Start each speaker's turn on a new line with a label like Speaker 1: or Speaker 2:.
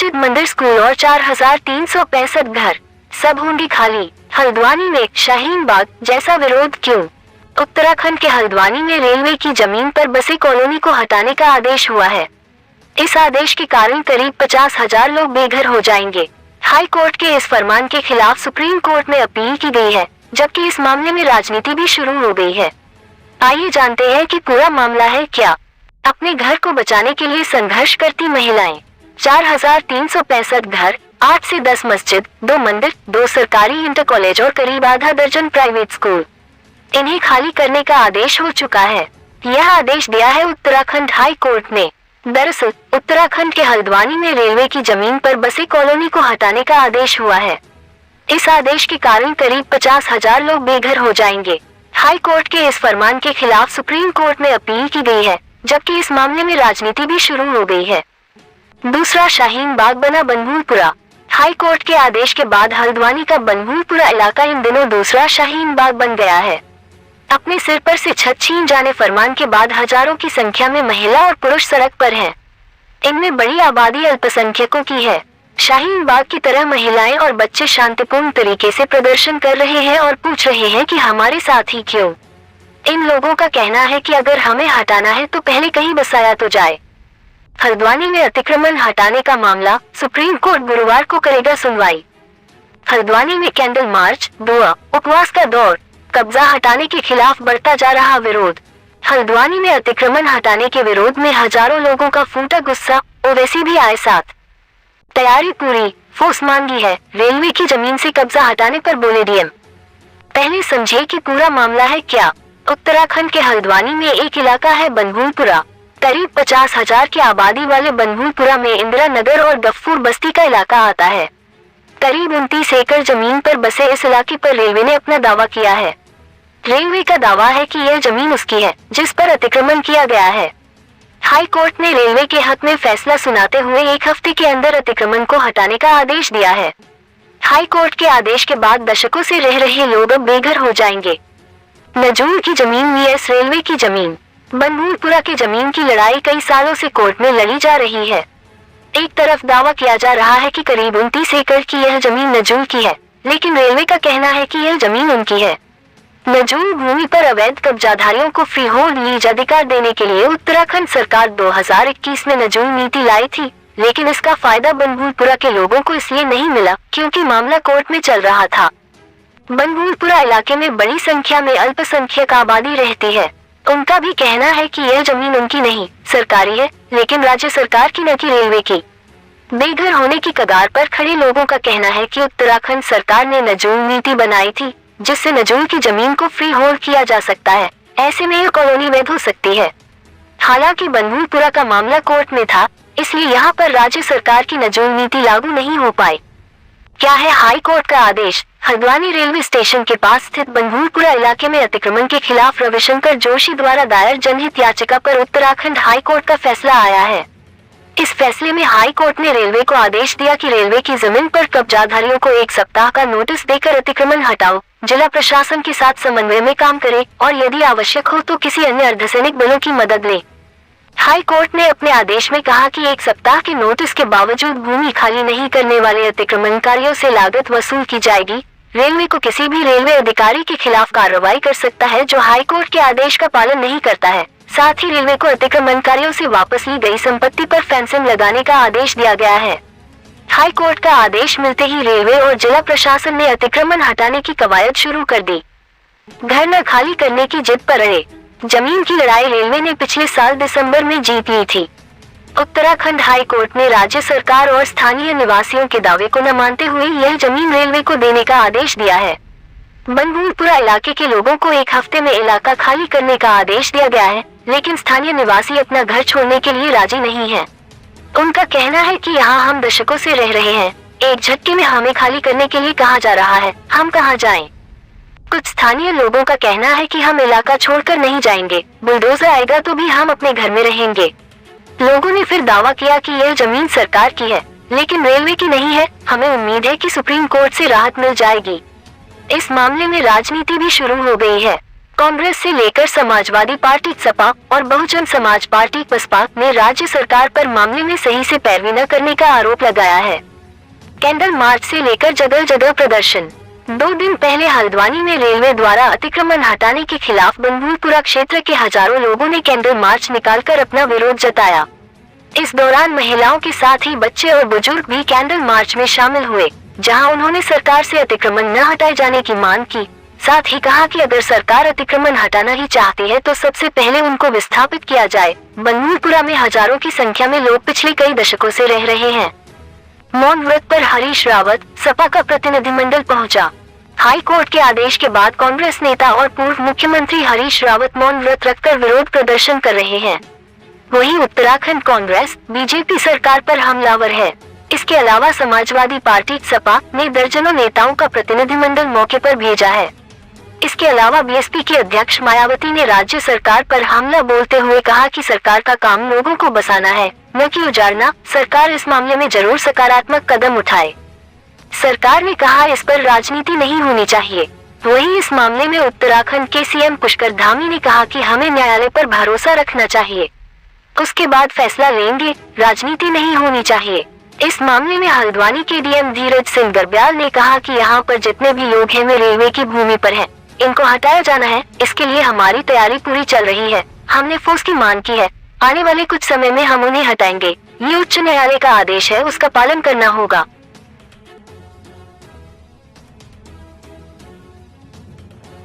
Speaker 1: मस्जिद, मंदिर, स्कूल और 4,365 घर सब होंगे खाली। हल्द्वानी में शाहीन बाग जैसा विरोध क्यों? उत्तराखंड के हल्द्वानी में रेलवे की जमीन पर बसी कॉलोनी को हटाने का आदेश हुआ है। इस आदेश के कारण करीब 50,000 लोग बेघर हो जाएंगे। हाई कोर्ट के इस फरमान के खिलाफ सुप्रीम कोर्ट में अपील की गई है, जबकि इस मामले में राजनीति भी शुरू हो गई है। आइए जानते हैं कि पूरा मामला है क्या। अपने घर को बचाने के लिए संघर्ष करती महिलाएं। 4,365 घर, 8 से 10 मस्जिद, 2 मंदिर, 2 सरकारी इंटर कॉलेज और करीब आधा दर्जन प्राइवेट स्कूल, इन्हें खाली करने का आदेश हो चुका है। यह आदेश दिया है उत्तराखंड हाई कोर्ट ने। दरअसल उत्तराखंड के हल्द्वानी में रेलवे की जमीन पर बसी कॉलोनी को हटाने का आदेश हुआ है। इस आदेश के कारण करीब 50,000 लोग बेघर हो जाएंगे। हाई कोर्ट के इस फरमान के खिलाफ सुप्रीम कोर्ट में अपील की गई है, जबकि इस मामले में राजनीति भी शुरू हो गई है। दूसरा शाहीन बाग बना बनभूलपुरा। हाई कोर्ट के आदेश के बाद हल्द्वानी का बनभूलपुरा इलाका इन दिनों दूसरा शाहीन बाग बन गया है। अपने सिर पर से छत छीन जाने फरमान के बाद हजारों की संख्या में महिला और पुरुष सड़क पर हैं। इनमें बड़ी आबादी अल्पसंख्यकों की है। शाहीन बाग की तरह महिलाएं और बच्चे शांतिपूर्ण तरीके से प्रदर्शन कर रहे हैं और पूछ रहे हैं कि हमारे साथ ही क्यों। इन लोगों का कहना है कि अगर हमें हटाना है तो पहले कहीं बसाया तो जाए। हल्द्वानी में अतिक्रमण हटाने का मामला, सुप्रीम कोर्ट गुरुवार को करेगा सुनवाई। हल्द्वानी में कैंडल मार्च, दुआ, उपवास का दौर, कब्जा हटाने के खिलाफ बढ़ता जा रहा विरोध। हल्द्वानी में अतिक्रमण हटाने के विरोध में हजारों लोगों का फूटा गुस्सा, ओवैसी भी आए साथ। तैयारी पूरी, फोर्स मांगी है, रेलवे की जमीन से कब्जा हटाने पर बोले डीएम। पहले समझे कि पूरा मामला है क्या। उत्तराखंड के हल्द्वानी में एक इलाका है बनभूलपुरा। करीब 50,000 की आबादी वाले बनभूलपुरा में इंदिरा नगर और गफूर बस्ती का इलाका आता है। करीब 29 एकड़ जमीन पर बसे इस इलाके पर रेलवे ने अपना दावा किया है। रेलवे का दावा है कि यह जमीन उसकी है जिस पर अतिक्रमण किया गया है। हाई कोर्ट ने रेलवे के हक में फैसला सुनाते हुए 1 हफ्ते के अंदर अतिक्रमण को हटाने का आदेश दिया है। हाई कोर्ट के आदेश के बाद दशकों से रह रहे लोग अब बेघर हो जाएंगे। नजूल की जमीन vs रेलवे की जमीन। बनभूलपुरा की जमीन की लड़ाई कई सालों से कोर्ट में लड़ी जा रही है। एक तरफ दावा किया जा रहा है कि करीब 29 एकड़ की यह जमीन नजूल की है, लेकिन रेलवे का कहना है कि यह जमीन उनकी है। नजूल भूमि पर अवैध कब्जाधारियों को फ्री होल्ड लीज अधिकार देने के लिए उत्तराखंड सरकार 2021 में नजूल नीति लाई थी, लेकिन इसका फायदा बनभूलपुरा के लोगों को इसलिए नहीं मिला क्योंकि मामला कोर्ट में चल रहा था। बनभूलपुरा इलाके में बड़ी संख्या में अल्पसंख्यक आबादी रहती है। उनका भी कहना है कि यह जमीन उनकी नहीं, सरकारी है, लेकिन राज्य सरकार की न कि रेलवे की। बेघर होने की कगार पर खड़े लोगों का कहना है कि उत्तराखंड सरकार ने नजूल नीति बनाई थी, जिससे नजूल की जमीन को फ्री होल्ड किया जा सकता है। ऐसे में यह कॉलोनी वैध हो सकती है। हालांकि बनभूलपुरा का मामला कोर्ट में था, इसलिए यहाँ पर राज्य सरकार की नजूल नीति लागू नहीं हो पाई। क्या है हाई कोर्ट का आदेश? हल्द्वानी रेलवे स्टेशन के पास स्थित बनभूलपुरा इलाके में अतिक्रमण के खिलाफ रविशंकर जोशी द्वारा दायर जनहित याचिका पर उत्तराखंड हाई कोर्ट का फैसला आया है। इस फैसले में हाई कोर्ट ने रेलवे को आदेश दिया कि रेलवे की जमीन पर कब्जाधारियों को 1 सप्ताह का नोटिस देकर अतिक्रमण हटाओ, जिला प्रशासन के साथ समन्वय में काम करे और यदि आवश्यक हो तो किसी अन्य अर्धसैनिक बलों की मदद ले। हाई कोर्ट ने अपने आदेश में कहा कि 1 सप्ताह के नोटिस के बावजूद भूमि खाली नहीं करने वाले अतिक्रमणकारियों से लागत वसूल की जाएगी। रेलवे को किसी भी रेलवे अधिकारी के खिलाफ कार्रवाई कर सकता है जो हाई कोर्ट के आदेश का पालन नहीं करता है। साथ ही रेलवे को अतिक्रमणकारियों से वापस ली गई संपत्ति पर फेंसिंग लगाने का आदेश दिया गया है। हाई कोर्ट का आदेश मिलते ही रेलवे और जिला प्रशासन ने अतिक्रमण हटाने की कवायद शुरू कर दी। घर न खाली करने की जिद पर अड़े। जमीन की लड़ाई रेलवे ने पिछले साल दिसंबर में जीत ली थी। उत्तराखंड हाई कोर्ट ने राज्य सरकार और स्थानीय निवासियों के दावे को न मानते हुए यह जमीन रेलवे को देने का आदेश दिया है। बनभूलपुरा इलाके के लोगों को 1 हफ्ते में इलाका खाली करने का आदेश दिया गया है, लेकिन स्थानीय निवासी अपना घर छोड़ने के लिए राजी नहीं है। उनका कहना है कि यहाँ हम दशकों से रह रहे हैं, एक झटके में हमें खाली करने के लिए कहा जा रहा है, हम कहाँ जाएं? कुछ स्थानीय लोगों का कहना है कि हम इलाका छोड़कर नहीं जाएंगे, बुलडोजर आएगा तो भी हम अपने घर में रहेंगे। लोगों ने फिर दावा किया कि यह जमीन सरकार की है, लेकिन रेलवे की नहीं है। हमें उम्मीद है कि सुप्रीम कोर्ट से राहत मिल जाएगी। इस मामले में राजनीति भी शुरू हो गई है। कांग्रेस से लेकर समाजवादी पार्टी सपा और बहुजन समाज पार्टी बसपा ने राज्य सरकार पर मामले में सही से पैरवी न करने का आरोप लगाया है। कैंडल मार्च से लेकर जगह जगह प्रदर्शन। 2 दिन पहले हल्द्वानी में रेलवे द्वारा अतिक्रमण हटाने के खिलाफ बंधुलपुरा क्षेत्र के हजारों लोगों ने कैंडल मार्च निकालकर अपना विरोध जताया। इस दौरान महिलाओं के साथ ही बच्चे और बुजुर्ग भी कैंडल मार्च में शामिल हुए, जहां उन्होंने सरकार से अतिक्रमण न हटाए जाने की मांग की। साथ ही कहा कि अगर सरकार अतिक्रमण हटाना ही चाहती है तो सबसे पहले उनको विस्थापित किया जाए। बंधुलपुरा में हजारों की संख्या में लोग पिछले कई दशकों से रह रहे हैं। मौन व्रत पर हरीश रावत, सपा का प्रतिनिधिमंडल पहुंचा। हाई कोर्ट के आदेश के बाद कांग्रेस नेता और पूर्व मुख्यमंत्री हरीश रावत मौन व्रत रखकर विरोध प्रदर्शन कर रहे हैं। वहीं उत्तराखंड कांग्रेस बीजेपी सरकार पर हमलावर है। इसके अलावा समाजवादी पार्टी सपा ने दर्जनों नेताओं का प्रतिनिधिमंडल मौके पर भेजा है। इसके अलावा बीएसपी की अध्यक्ष मायावती ने राज्य सरकार पर हमला बोलते हुए कहा कि सरकार का काम लोगों को बसाना है, न कि उजाड़ना। सरकार इस मामले में जरूर सकारात्मक कदम उठाए। सरकार ने कहा इस पर राजनीति नहीं होनी चाहिए। वहीं इस मामले में उत्तराखंड के सीएम पुष्कर धामी ने कहा कि हमें न्यायालय पर भरोसा रखना चाहिए, उसके बाद फैसला लेंगे, राजनीति नहीं होनी चाहिए। इस मामले में हल्द्वानी के डीएम धीरज सिंह गर्ब्याल ने कहा कि यहाँ पर जितने भी लोग हैं वे रेलवे की भूमि पर हैं, इनको हटाया जाना है। इसके लिए हमारी तैयारी पूरी चल रही है। हमने फोर्स की मांग की है, आने वाले कुछ समय में हम उन्हें हटाएंगे। ये उच्च न्यायालय का आदेश है, उसका पालन करना होगा।